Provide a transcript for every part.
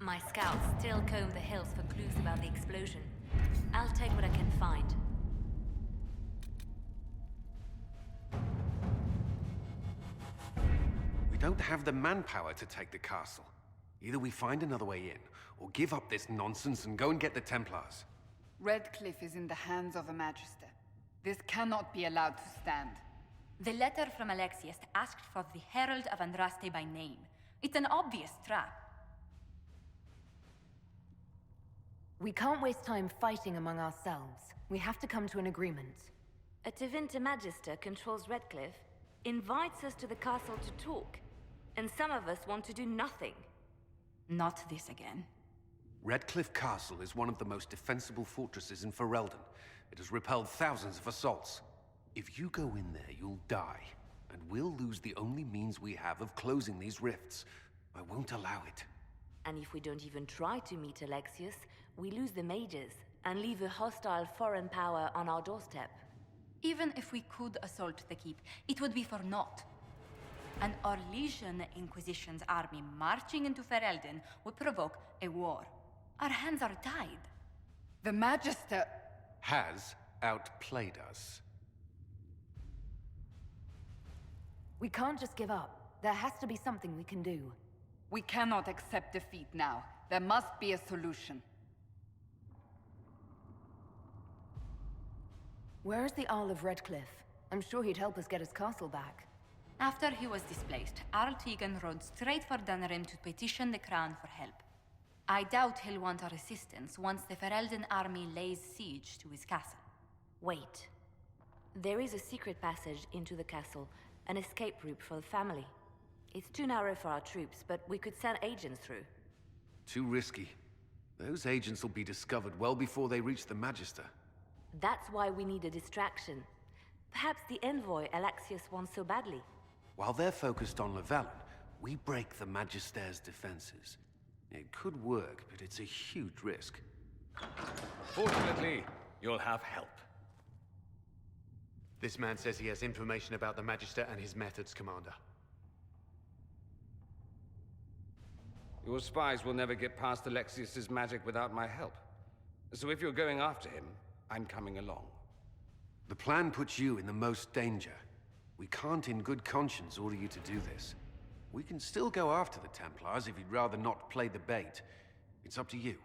My scouts still comb the hills for clues about the explosion. I'll take what I can find. We don't have the manpower to take the castle. Either we find another way in, or give up this nonsense and go and get the Templars. Redcliffe is in the hands of a Magister. This cannot be allowed to stand. The letter from Alexius asked for the Herald of Andraste by name. It's an obvious trap. We can't waste time fighting among ourselves. We have to come to an agreement. A Tevinter Magister controls Redcliffe, invites us to the castle to talk, and some of us want to do nothing. Not this again. Redcliffe Castle is one of the most defensible fortresses in Ferelden. It has repelled thousands of assaults. If you go in there, you'll die, and we'll lose the only means we have of closing these rifts. I won't allow it. And if we don't even try to meet Alexius, we lose the mages, and leave a hostile foreign power on our doorstep. Even if we could assault the keep, it would be for naught. An Orlesian Inquisition's army marching into Ferelden would provoke a war. Our hands are tied. The Magister... has outplayed us. We can't just give up. There has to be something we can do. We cannot accept defeat now. There must be a solution. Where is the Earl of Redcliffe? I'm sure he'd help us get his castle back. After he was displaced, Arl Tegan rode straight for Dunrim to petition the Crown for help. I doubt he'll want our assistance once the Ferelden army lays siege to his castle. Wait. There is a secret passage into the castle, an escape route for the family. It's too narrow for our troops, but we could send agents through. Too risky. Those agents will be discovered well before they reach the Magister. That's why we need a distraction. Perhaps the envoy Alexius wants so badly. While they're focused on Llewellyn, we break the Magister's defenses. It could work, but it's a huge risk. Fortunately, you'll have help. This man says he has information about the Magister and his methods, Commander. Your spies will never get past Alexius's magic without my help. So if you're going after him, I'm coming along. The plan puts you in the most danger. We can't in good conscience order you to do this. We can still go after the Templars if you'd rather not play the bait. It's up to you.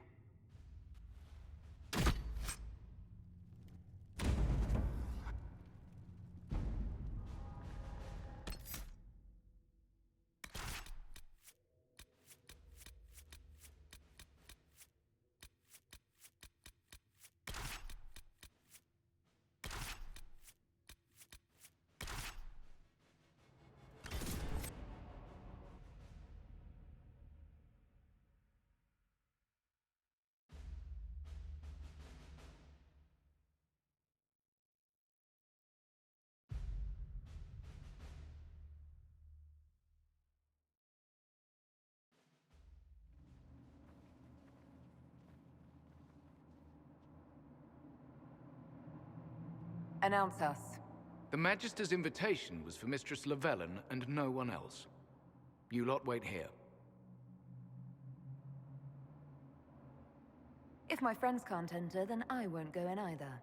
Announce us. The Magister's invitation was for Mistress Llewellyn and no one else. You lot wait here. If my friends can't enter, then I won't go in either.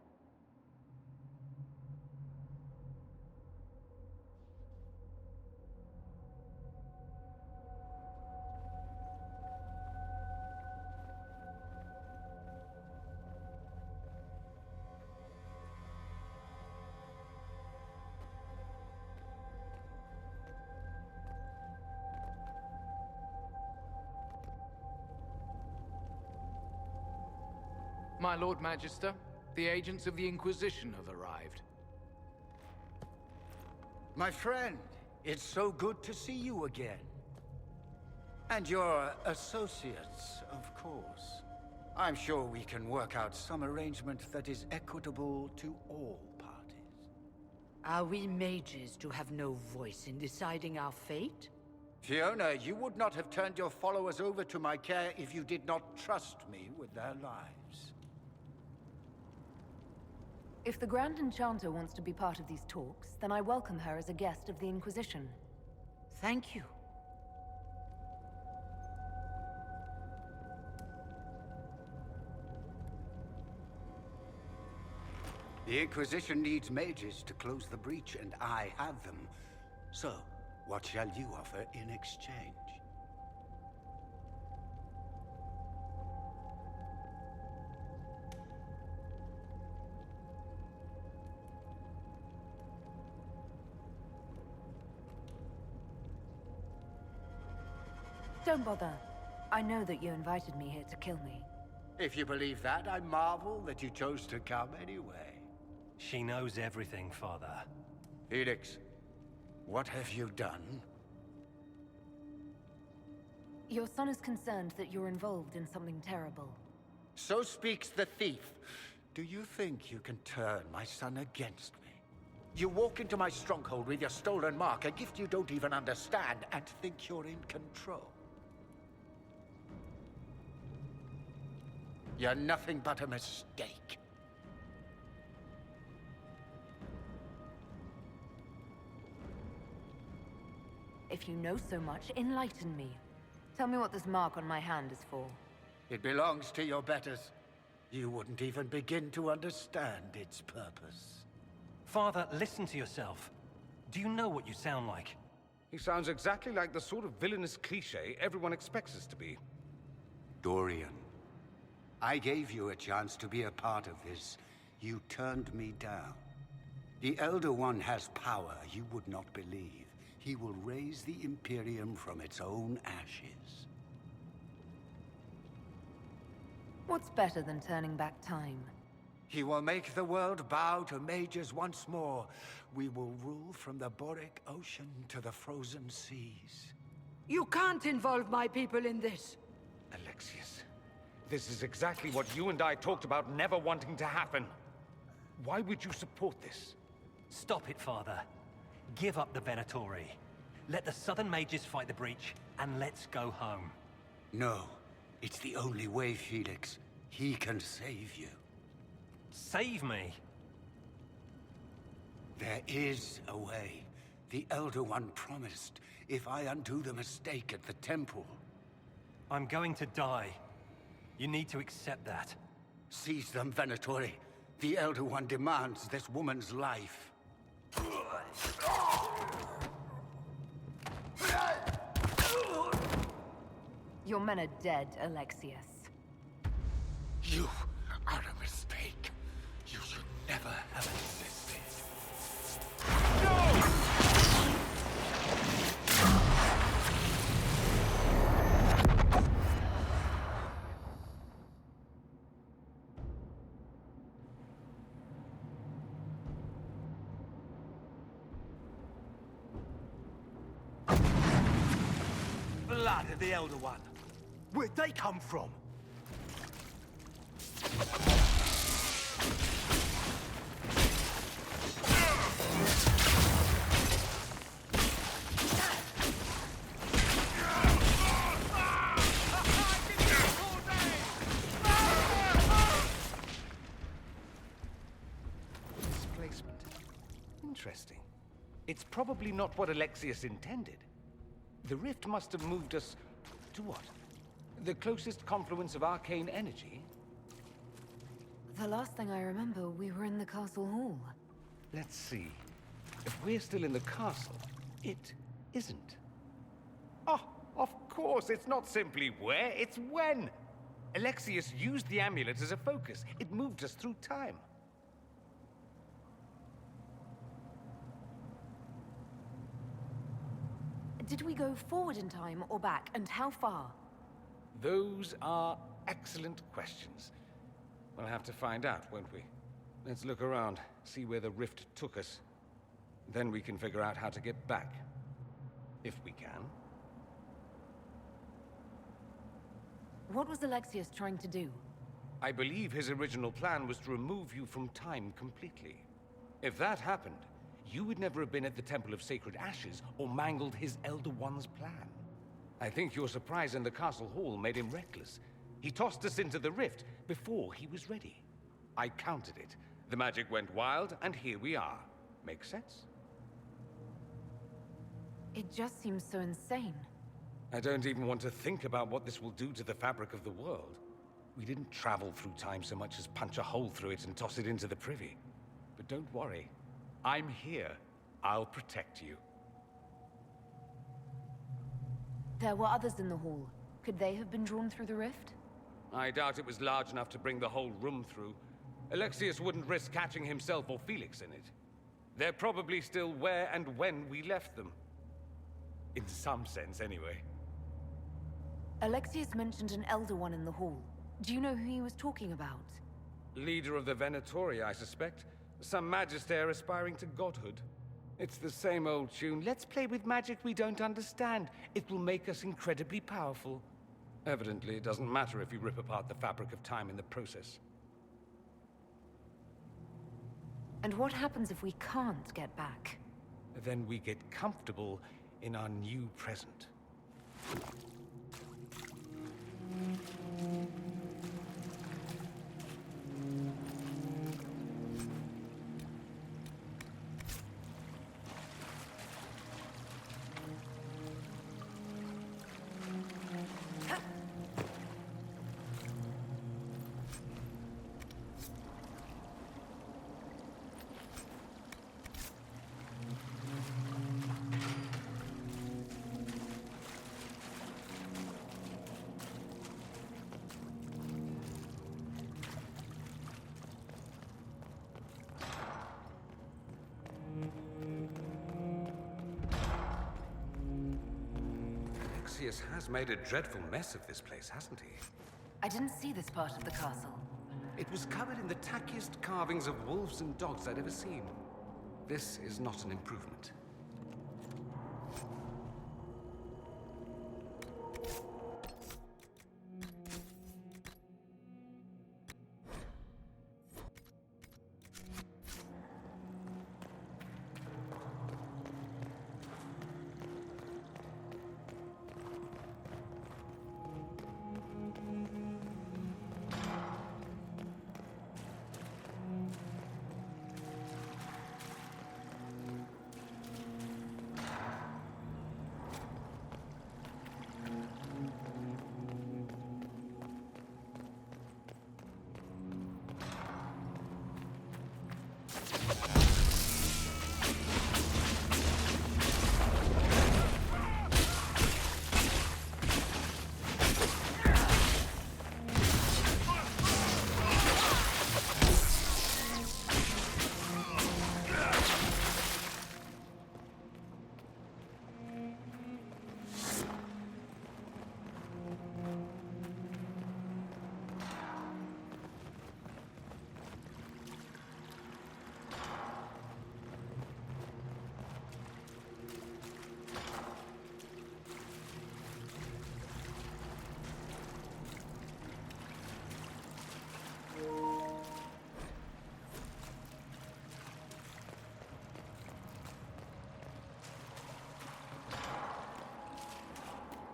My Lord Magister, the agents of the Inquisition have arrived. My friend, it's so good to see you again. And your associates, of course. I'm sure we can work out some arrangement that is equitable to all parties. Are we mages to have no voice in deciding our fate? Fiona, you would not have turned your followers over to my care if you did not trust me with their lives. If the Grand Enchanter wants to be part of these talks, then I welcome her as a guest of the Inquisition. Thank you. The Inquisition needs mages to close the breach, and I have them. So, what shall you offer in exchange? Don't bother. I know that you invited me here to kill me. If you believe that, I marvel that you chose to come anyway. She knows everything, Father. Felix, what have you done? Your son is concerned that you're involved in something terrible. So speaks the thief. Do you think you can turn my son against me? You walk into my stronghold with your stolen mark, a gift you don't even understand, and think you're in control. You're nothing but a mistake. If you know so much, enlighten me. Tell me what this mark on my hand is for. It belongs to your betters. You wouldn't even begin to understand its purpose. Father, listen to yourself. Do you know what you sound like? He sounds exactly like the sort of villainous cliché everyone expects us to be. Dorian, I gave you a chance to be a part of this. You turned me down. The Elder One has power you would not believe. He will raise the Imperium from its own ashes. What's better than turning back time? He will make the world bow to mages once more. We will rule from the Boric Ocean to the frozen seas. You can't involve my people in this. Alexius, this is exactly what you and I talked about never wanting to happen. Why would you support this? Stop it, Father. Give up the Venatori. Let the Southern Mages fight the breach, and let's go home. No. It's the only way, Felix. He can save you. Save me? There is a way. The Elder One promised, if I undo the mistake at the temple. I'm going to die. You need to accept that. Seize them, Venatori. The Elder One demands this woman's life. Your men are dead, Alexius. You are a mistake. You should never have existed. Blood of the Elder One. Where'd they come from? Displacement. Interesting. It's probably not what Alexius intended. The rift must have moved us to what? The closest confluence of arcane energy? The last thing I remember, we were in the castle hall. Let's see. If we're still in the castle, it isn't. Oh, of course, it's not simply where, it's when! Alexius used the amulet as a focus. It moved us through time. Did we go forward in time or back, and how far? Those are excellent questions. We'll have to find out, won't we? Let's look around, see where the rift took us. Then we can figure out how to get back. If we can. What was Alexius trying to do? I believe his original plan was to remove you from time completely. If that happened, you would never have been at the Temple of Sacred Ashes or mangled his Elder One's plan. I think your surprise in the castle hall made him reckless. He tossed us into the rift before he was ready. I countered it. The magic went wild, and here we are. Make sense? It just seems so insane. I don't even want to think about what this will do to the fabric of the world. We didn't travel through time so much as punch a hole through it and toss it into the privy. Don't worry. I'm here. I'll protect you. There were others in the hall. Could they have been drawn through the rift? I doubt it was large enough to bring the whole room through. Alexius wouldn't risk catching himself or Felix in it. They're probably still where and when we left them. In some sense, anyway. Alexius mentioned an Elder One in the hall. Do you know who he was talking about? Leader of the Venatori, I suspect. Some magister aspiring to godhood. It's the same old tune. Let's play with magic we don't understand. It will make us incredibly powerful. Evidently, it doesn't matter if you rip apart the fabric of time in the process. And what happens if we can't get back? Then we get comfortable in our new present. Alexius has made a dreadful mess of this place, hasn't he? I didn't see this part of the castle. It was covered in the tackiest carvings of wolves and dogs I'd ever seen. This is not an improvement.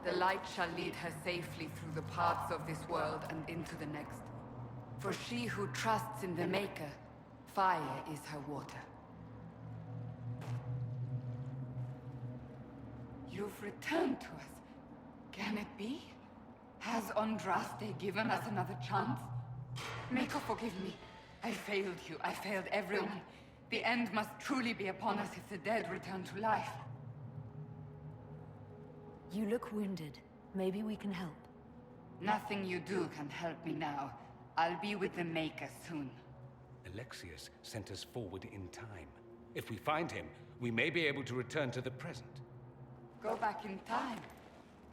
The light shall lead her safely through the paths of this world and into the next. For she who trusts in the Maker, fire is her water. You've returned to us. Can it be? Has Andraste given us another chance? Maker, forgive me. I failed you. I failed everyone. The end must truly be upon us if the dead return to life. You look wounded. Maybe we can help. Nothing you do can help me now. I'll be with the Maker soon. Alexius sent us forward in time. If we find him, we may be able to return to the present. Go back in time?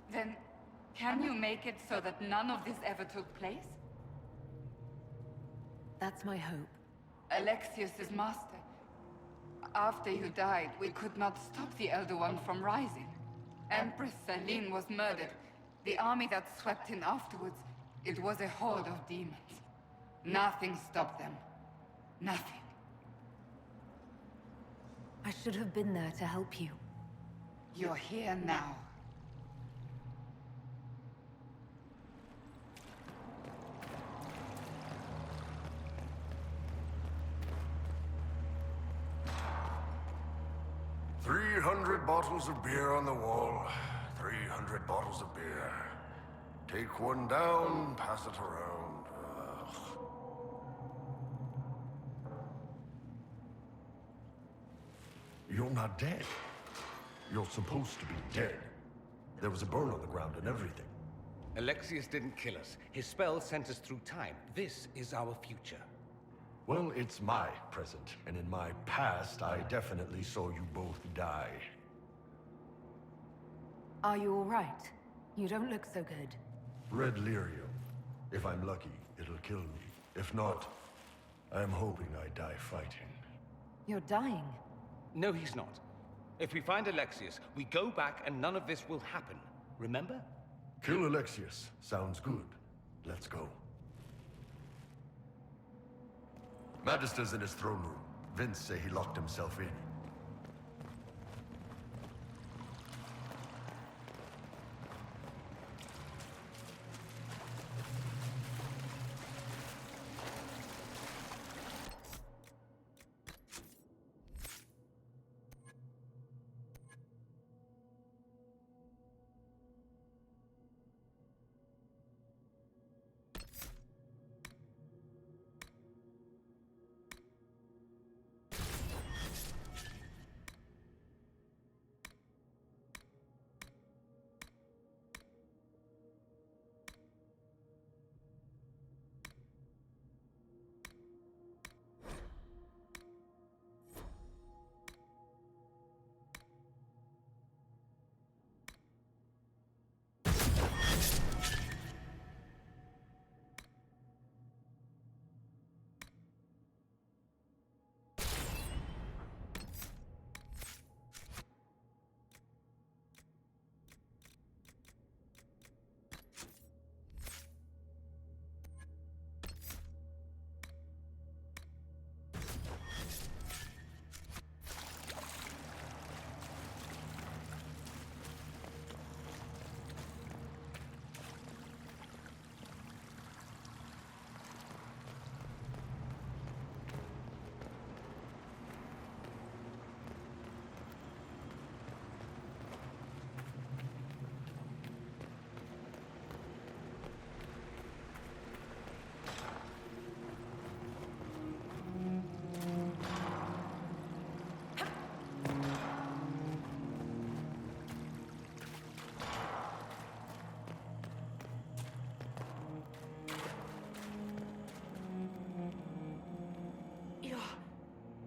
Then, can you make it so that none of this ever took place? That's my hope. Alexius's master. After you died, we could not stop the Elder One from rising. Empress Celine was murdered. The army that swept in afterwards, it was a horde of demons. Nothing stopped them. Nothing. I should have been there to help you. You're here now. "300 bottles of beer on the wall. 300 bottles of beer. Take one down, pass it around. Ugh. You're not dead. You're supposed to be dead. There was a burn on the ground and everything. Alexius didn't kill us. His spell sent us through time. This is our future. Well, it's my present, and in my past, I definitely saw you both die. Are you all right? You don't look so good. Red lyrium. If I'm lucky, it'll kill me. If not, I'm hoping I die fighting. You're dying. No, he's not. If we find Alexius, we go back and none of this will happen. Remember? Kill Alexius. Sounds good. Let's go. Magister's in his throne room. Vince say he locked himself in.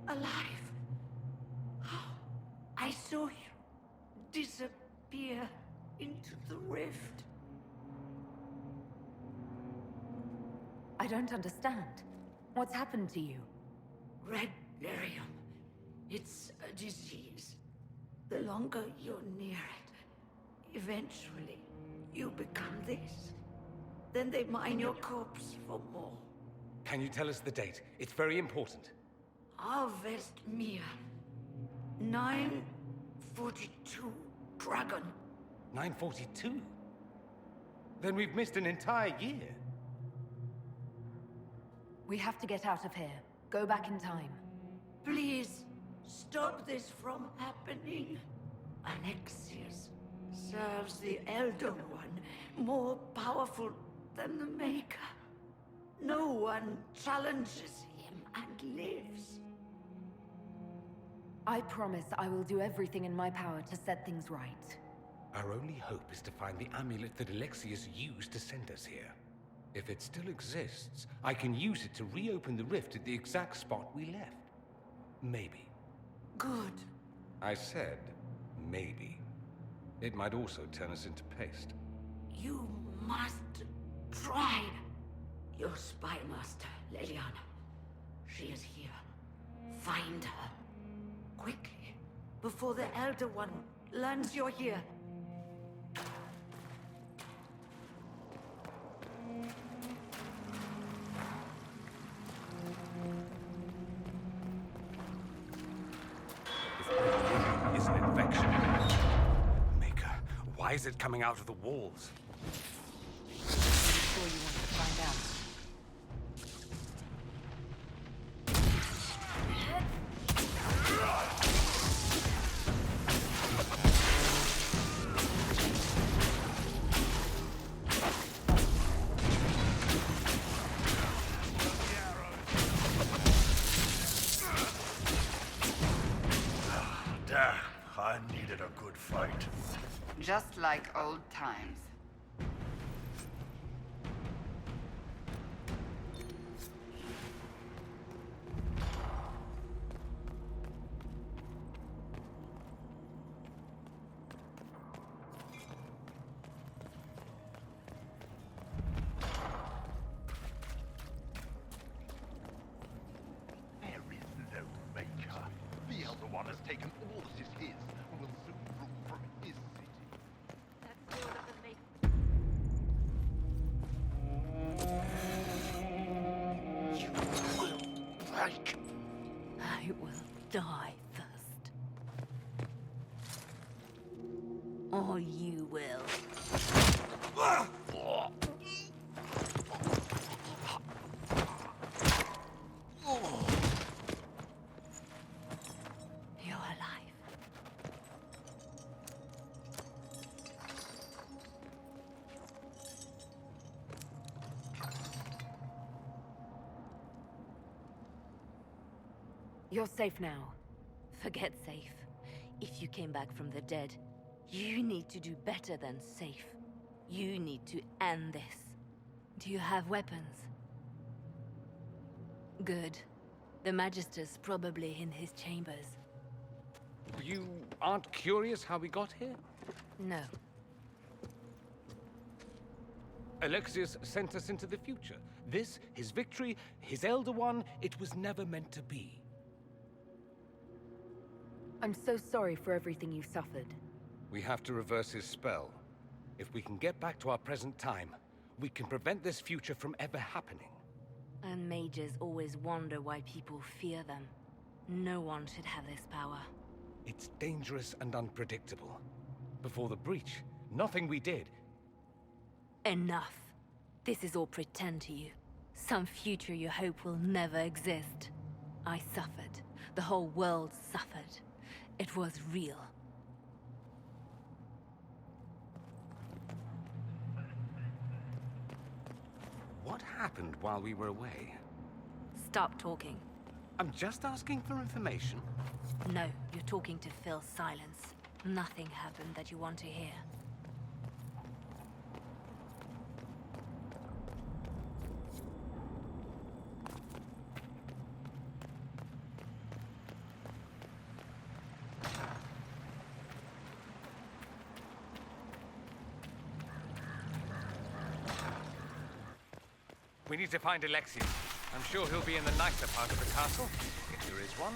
Alive. I saw you disappear into the rift. I don't understand. What's happened to you? Red lyrium. It's a disease. The longer you're near it, eventually you become this. Then they mine your corpse for more. Can you tell us the date? It's very important. Harvest Mir. 942 Dragon. 942? Then we've missed an entire year. We have to get out of here. Go back in time. Please, stop this from happening. Alexius serves the Elder One, more powerful than the Maker. No one challenges him and lives. I promise I will do everything in my power to set things right. Our only hope is to find the amulet that Alexius used to send us here. If it still exists, I can use it to reopen the rift at the exact spot we left. Maybe. Good. I said, maybe. It might also turn us into paste. You must try. Your spy master, Leliana. She is here. Find her. Quickly. Before the Elder One learns you're here. If is an infection. Maker, why is it coming out of the walls? I'm sure you want to find out. I needed a good fight. Just like old times. I will die first. Or you will. You're alive. You're safe now. Forget safe. If you came back from the dead, you need to do better than safe. You need to end this. Do you have weapons? Good. The Magister's probably in his chambers. You aren't curious how we got here? No. Alexius sent us into the future. This, his victory, his Elder One, it was never meant to be. I'm so sorry for everything you suffered. We have to reverse his spell. If we can get back to our present time, we can prevent this future from ever happening. And mages always wonder why people fear them. No one should have this power. It's dangerous and unpredictable. Before the breach, nothing we did. Enough. This is all pretend to you. Some future you hope will never exist. I suffered. The whole world suffered. It was real. What happened while we were away? Stop talking. I'm just asking for information. No, you're talking to fill silence. Nothing happened that you want to hear. We need to find Alexius. I'm sure he'll be in the nicer part of the castle, if there is one.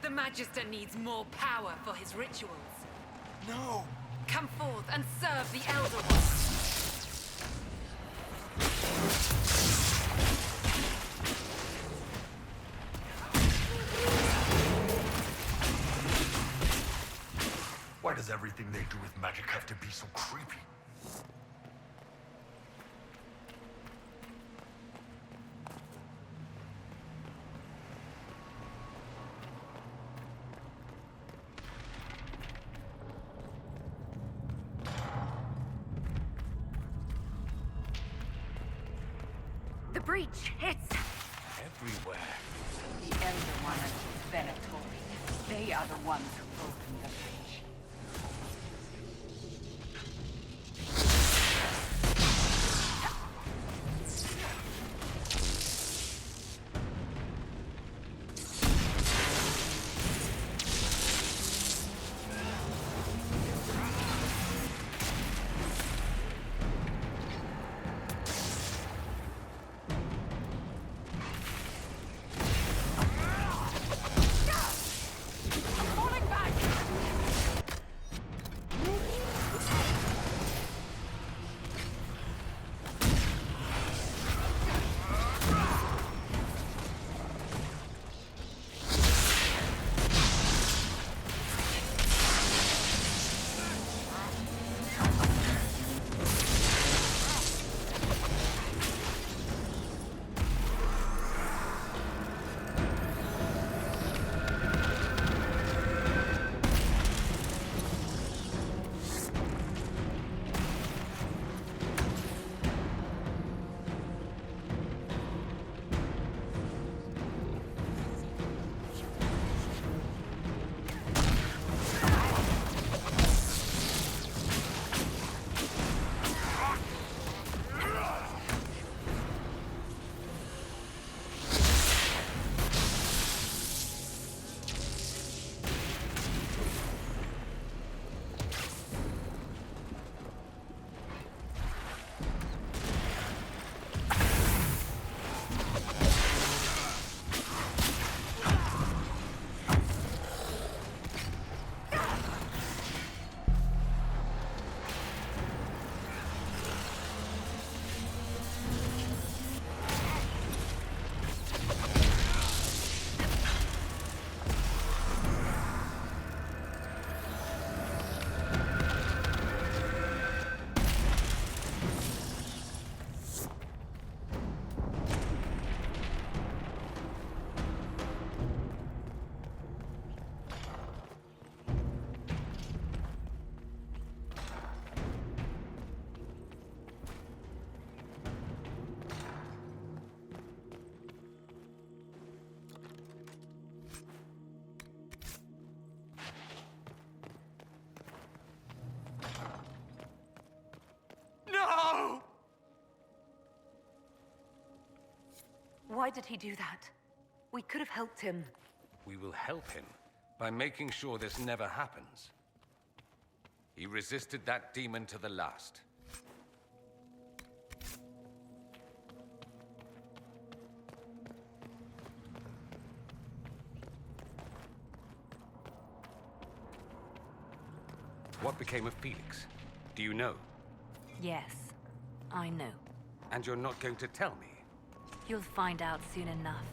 The Magister needs more power for his rituals. No! Come forth and serve the Elder One. Why does everything they do with magic have to be so creepy? The breach! It's... Everywhere. The Elder One and his Veilguard. They are the ones who opened the breach. did he do that? We could have helped him. We will help him by making sure this never happens. He resisted that demon to the last. What became of Felix? Do you know? Yes, I know. And you're not going to tell me? You'll find out soon enough.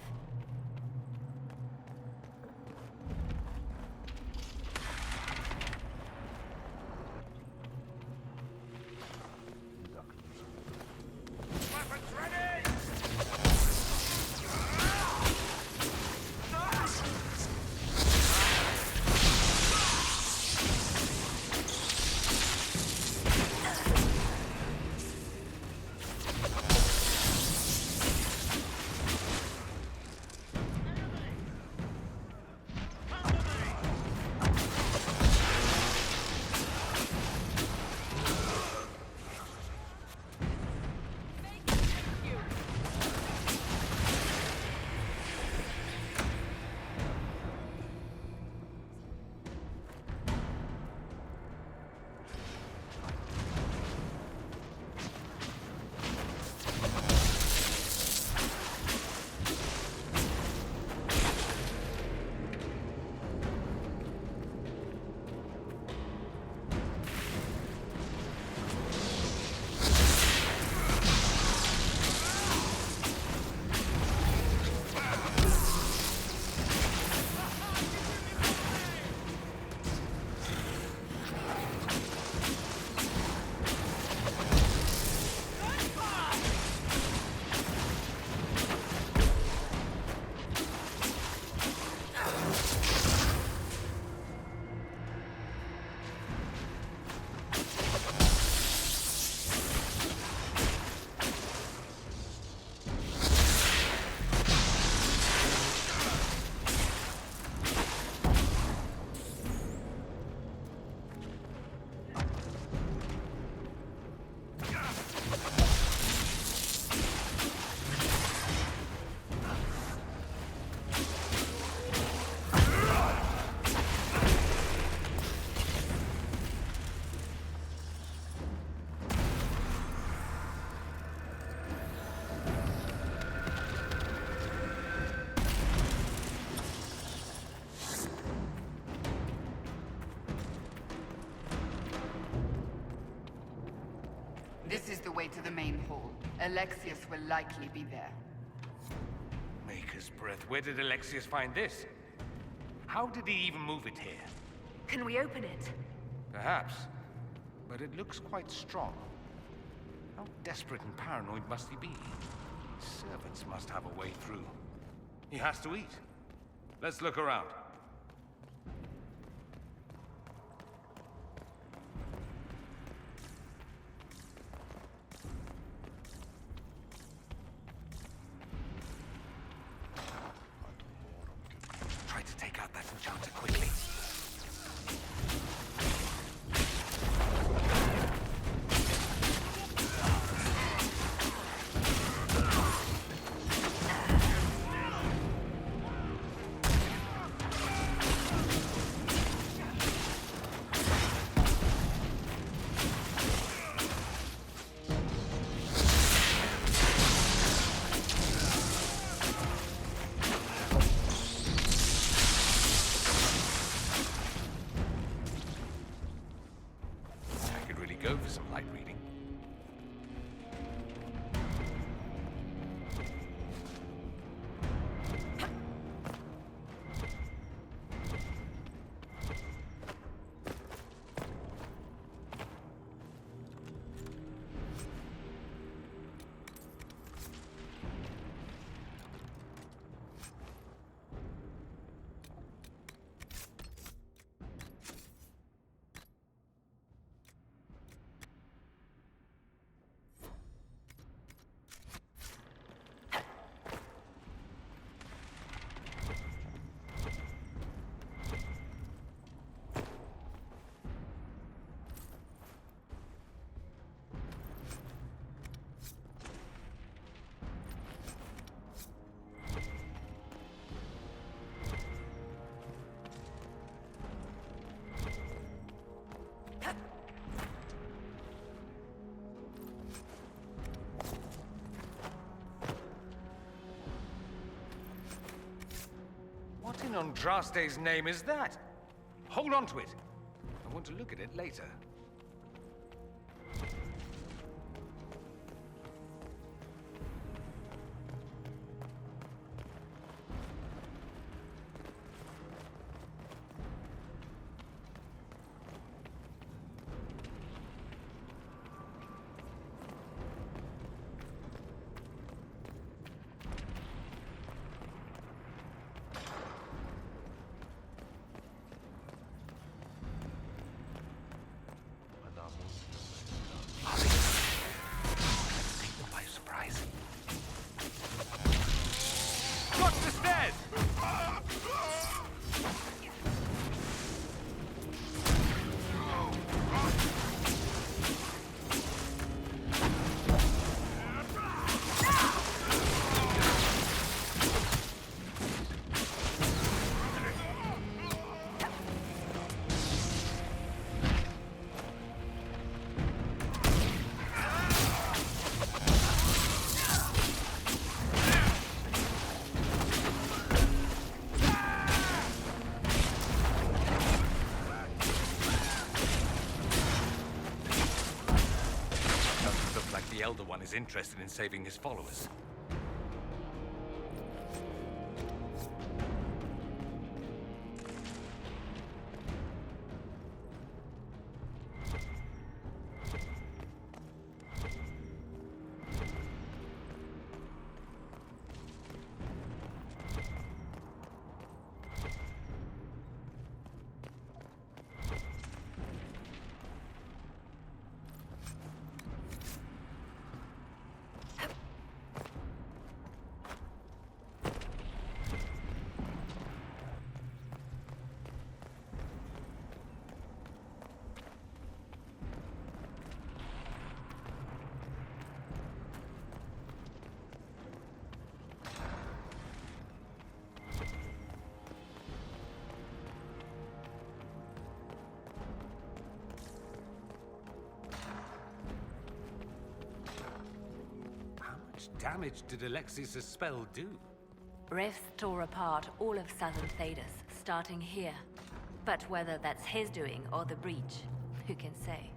This is the way to the main hall. Alexius will likely be there. Maker's breath. Where did Alexius find this? How did he even move it here? Can we open it? Perhaps. But it looks quite strong. How desperate and paranoid must he be? His servants must have a way through. He has to eat. Let's look around. Try to take out that enchanter quickly. Go for some light reading. on Draste's name is that? Hold on to it. I want to look at it later. The Elder One is interested in saving his followers. Damage did Alexis' spell do? Rifts tore apart all of southern Thedas, starting here. But whether that's his doing or the breach, who can say?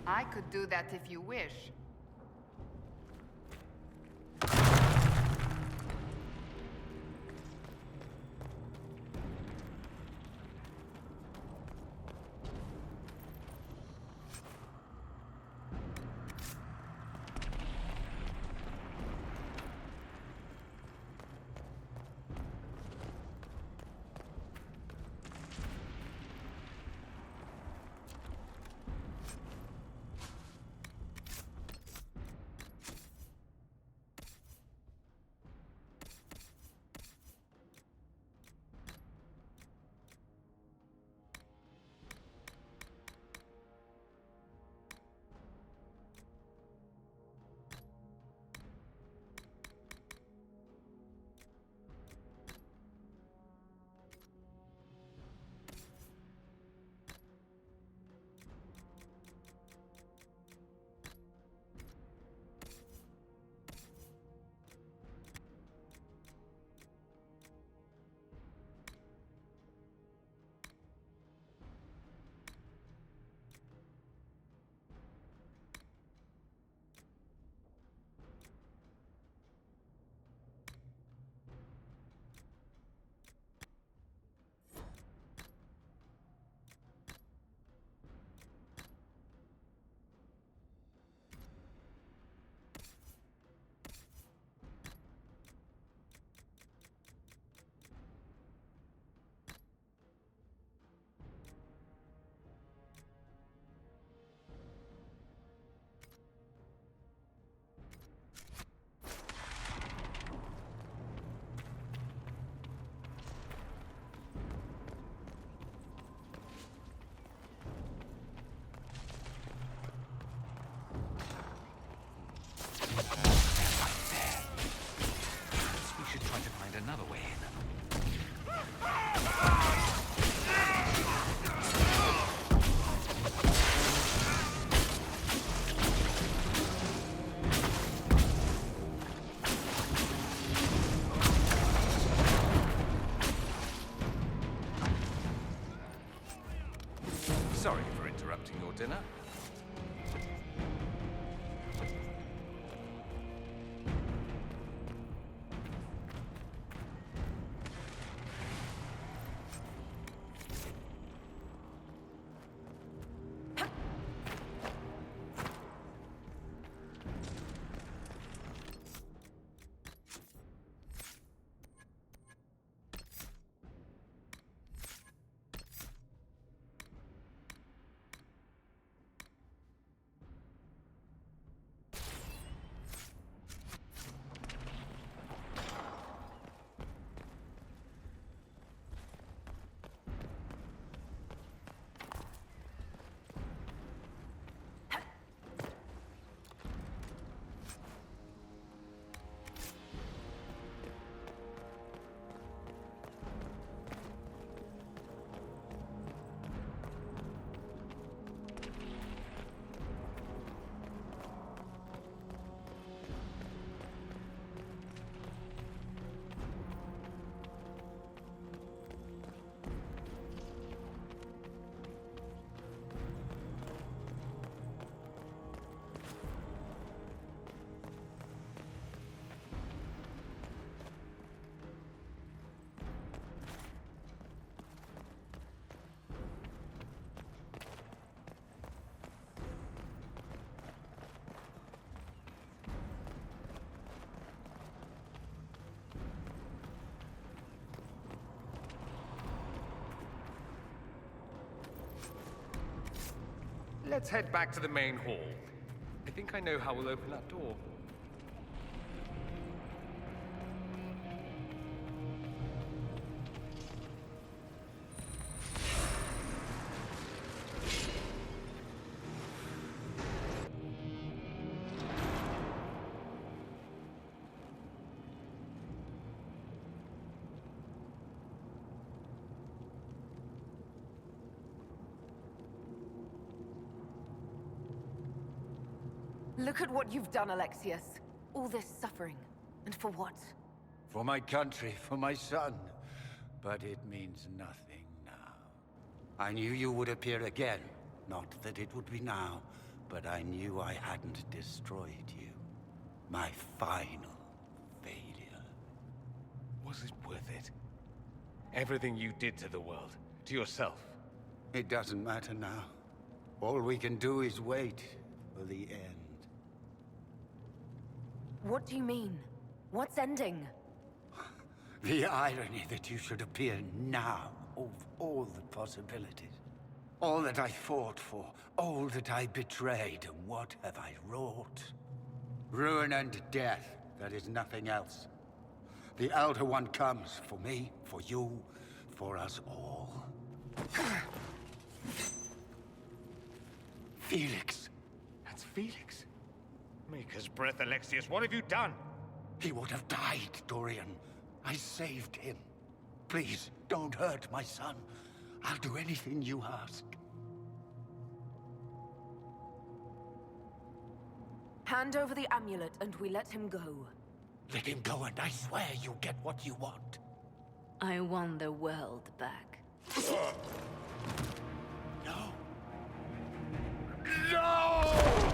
I could do that if you wish. interrupting your dinner. Let's head back to the main hall. I think I know how we'll open that door. Look at what you've done, Alexius. All this suffering. And for what? For my country, for my son. But it means nothing now. I knew you would appear again. Not that it would be now, but I knew I hadn't destroyed you. My final failure. Was it worth it? Everything you did to the world, to yourself. It doesn't matter now. All we can do is wait for the end. What do you mean? What's ending? The irony that you should appear now, of all the possibilities. All that I fought for, all that I betrayed, and what have I wrought? Ruin and death, that is nothing else. The Elder One comes for me, for you, for us all. Felix. That's Felix? Maker's breath, Alexius, what have you done? He would have died, Dorian. I saved him. Please, don't hurt my son. I'll do anything you ask. Hand over the amulet and we let him go. Let him go and I swear you'll get what you want. I want the world back. No. No!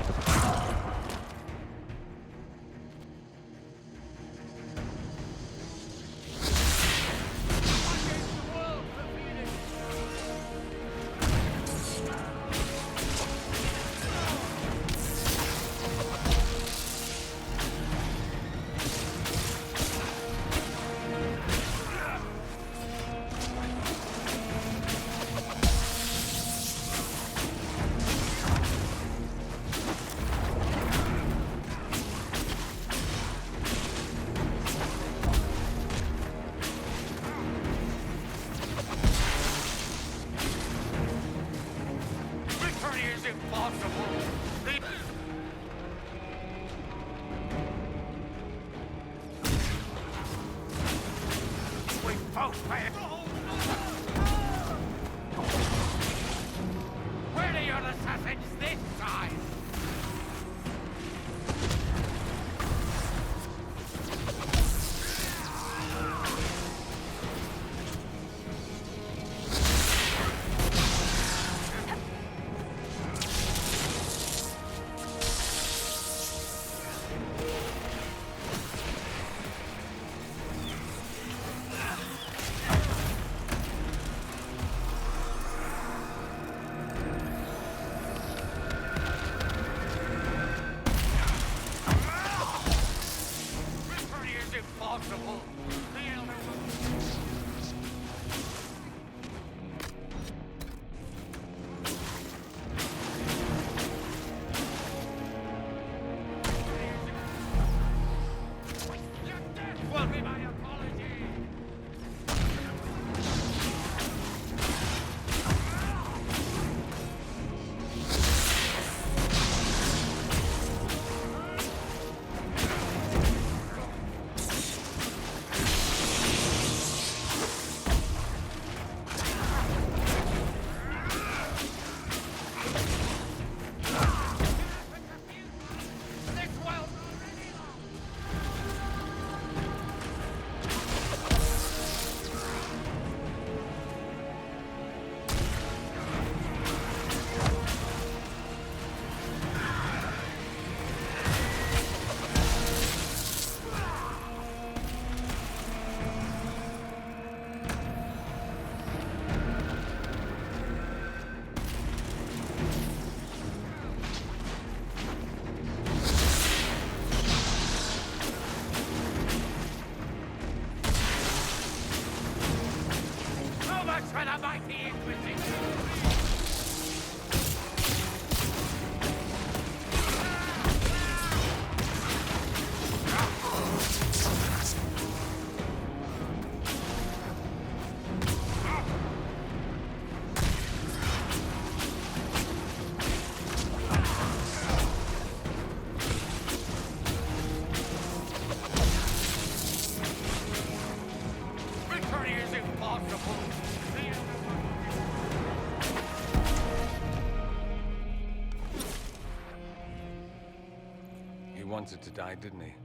wanted to die, didn't he?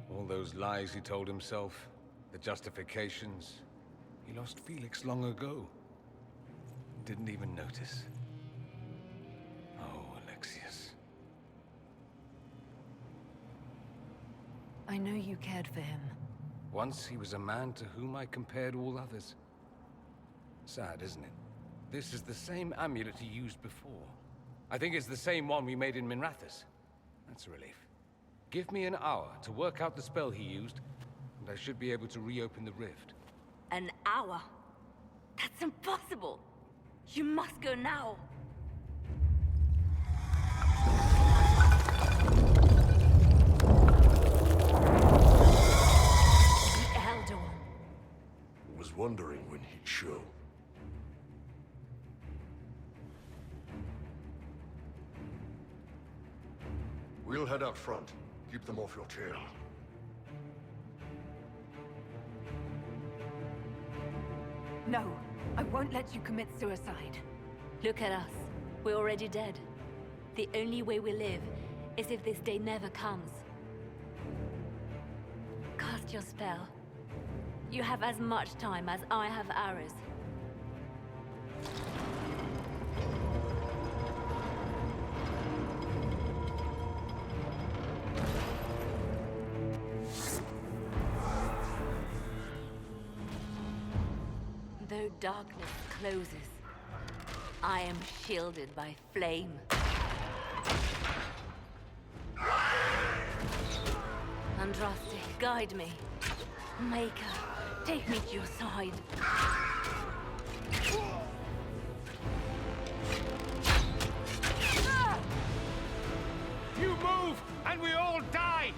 All those lies he told himself, the justifications. He lost Felix long ago. Didn't even notice. Oh, Alexius. I know you cared for him. Once he was a man to whom I compared all others. Sad, isn't it? This is the same amulet he used before. I think it's the same one we made in Minrathous. That's a relief. Give me an hour to work out the spell he used, and I should be able to reopen the rift. An hour? That's impossible! You must go now! The Elder One. Was wondering when he'd show. We'll head out front. Keep them off your tail. No, I won't let you commit suicide. Look at us. We're already dead. The only way we live is if this day never comes. Cast your spell. You have as much time as I have arrows. Though darkness closes, I am shielded by flame. Andraste, guide me. Maker, take me to your side. You move, and we all die!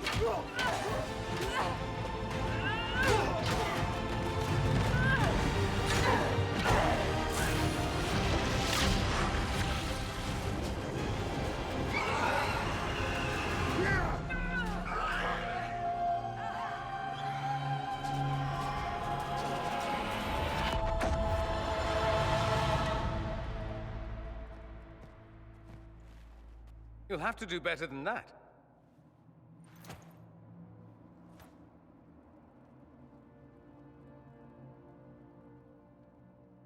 You'll have to do better than that.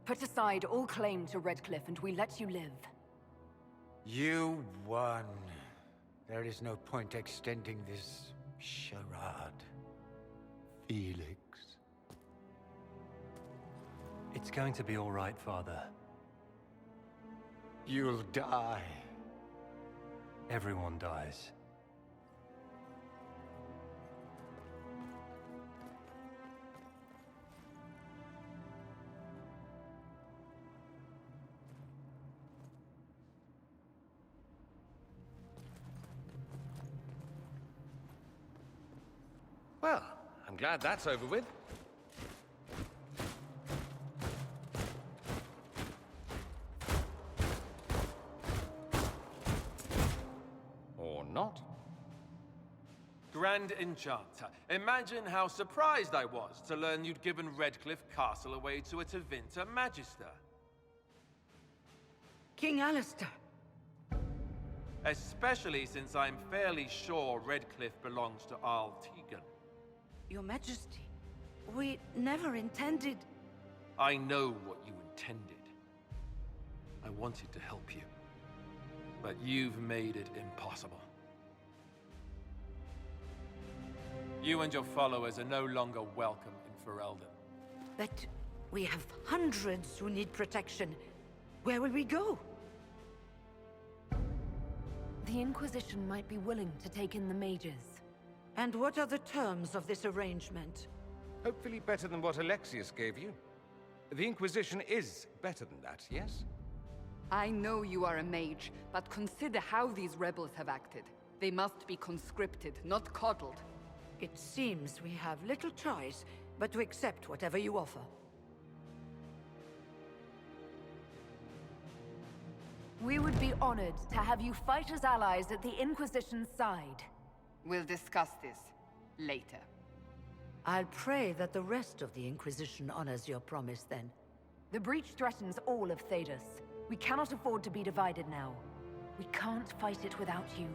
Put aside all claim to Redcliffe and we let you live. You won. There is no point extending this charade. Felix. It's going to be all right, Father. You'll die. Everyone dies. Well, I'm glad that's over with. Or not. Grand Enchanter, imagine how surprised I was to learn you'd given Redcliffe Castle away to a Tevinter Magister. King Alistair. Especially since I'm fairly sure Redcliffe belongs to Arl Tegan. Your Majesty, we never intended... I know what you intended. I wanted to help you. But you've made it impossible. You and your followers are no longer welcome in Ferelden. But we have hundreds who need protection. Where will we go? The Inquisition might be willing to take in the mages. And what are the terms of this arrangement? Hopefully better than what Alexius gave you. The Inquisition is better than that, yes? I know you are a mage, but consider how these rebels have acted. They must be conscripted, not coddled. It seems we have little choice but to accept whatever you offer. We would be honored to have you fight as allies at the Inquisition's side. We'll discuss this later. I'll pray that the rest of the Inquisition honors your promise then. The breach threatens all of Thedas. We cannot afford to be divided now. We can't fight it without you.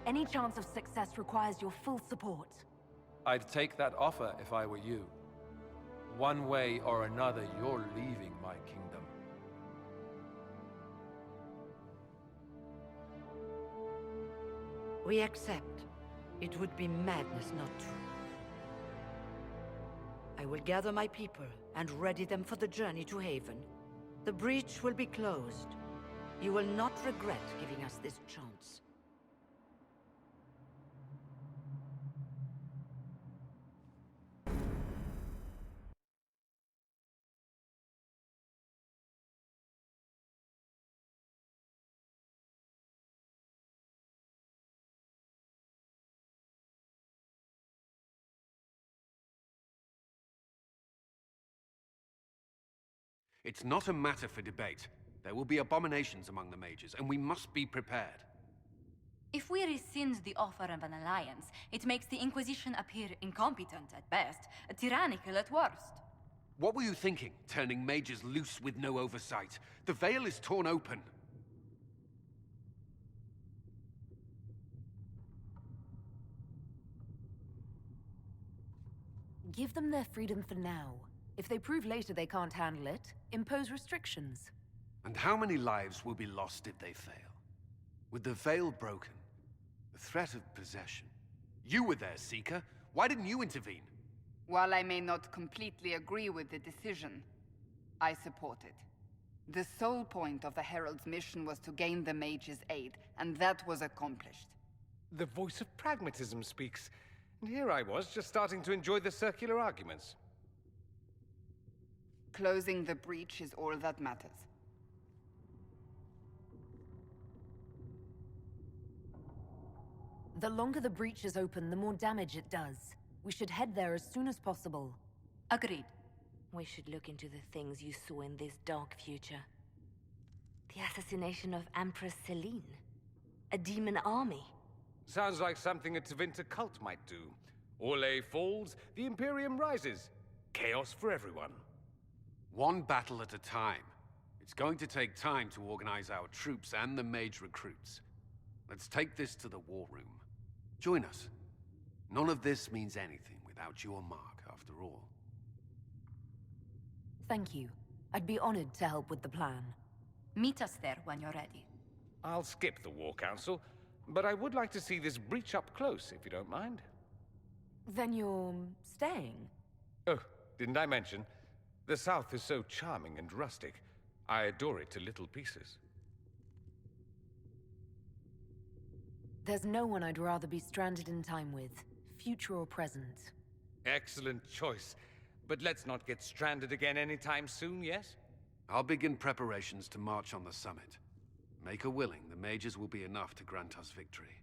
Any chance of success requires your full support. I'd take that offer if I were you. One way or another, you're leaving my kingdom. We accept. It would be madness not to. I will gather my people and ready them for the journey to Haven. The breach will be closed. You will not regret giving us this chance. It's not a matter for debate. There will be abominations among the mages, and we must be prepared. If we rescind the offer of an alliance, it makes the Inquisition appear incompetent at best, tyrannical at worst. What were you thinking, turning mages loose with no oversight? The veil is torn open. Give them their freedom for now. If they prove later they can't handle it, impose restrictions. And how many lives will be lost if they fail? With the veil broken, the threat of possession. You were there, Seeker. Why didn't you intervene? While I may not completely agree with the decision, I support it. The sole point of the Herald's mission was to gain the mage's aid, and that was accomplished. The voice of pragmatism speaks. And here I was, just starting to enjoy the circular arguments. Closing the breach is all that matters. The longer the breach is open, the more damage it does. We should head there as soon as possible. Agreed. We should look into the things you saw in this dark future. The assassination of Empress Celine. A demon army. Sounds like something a Tevinter cult might do. Orlais falls, the Imperium rises. Chaos for everyone. One battle at a time. It's going to take time to organize our troops and the mage recruits. Let's take this to the war room. Join us. None of this means anything without your mark, after all. Thank you. I'd be honored to help with the plan. Meet us there when you're ready. I'll skip the War Council, but I would like to see this breach up close, if you don't mind. Then you're staying? Oh, didn't I mention? The South is so charming and rustic. I adore it to little pieces. There's no one I'd rather be stranded in time with, future or present. Excellent choice. But let's not get stranded again anytime soon, yes? I'll begin preparations to march on the summit. Make a willing, the mages will be enough to grant us victory.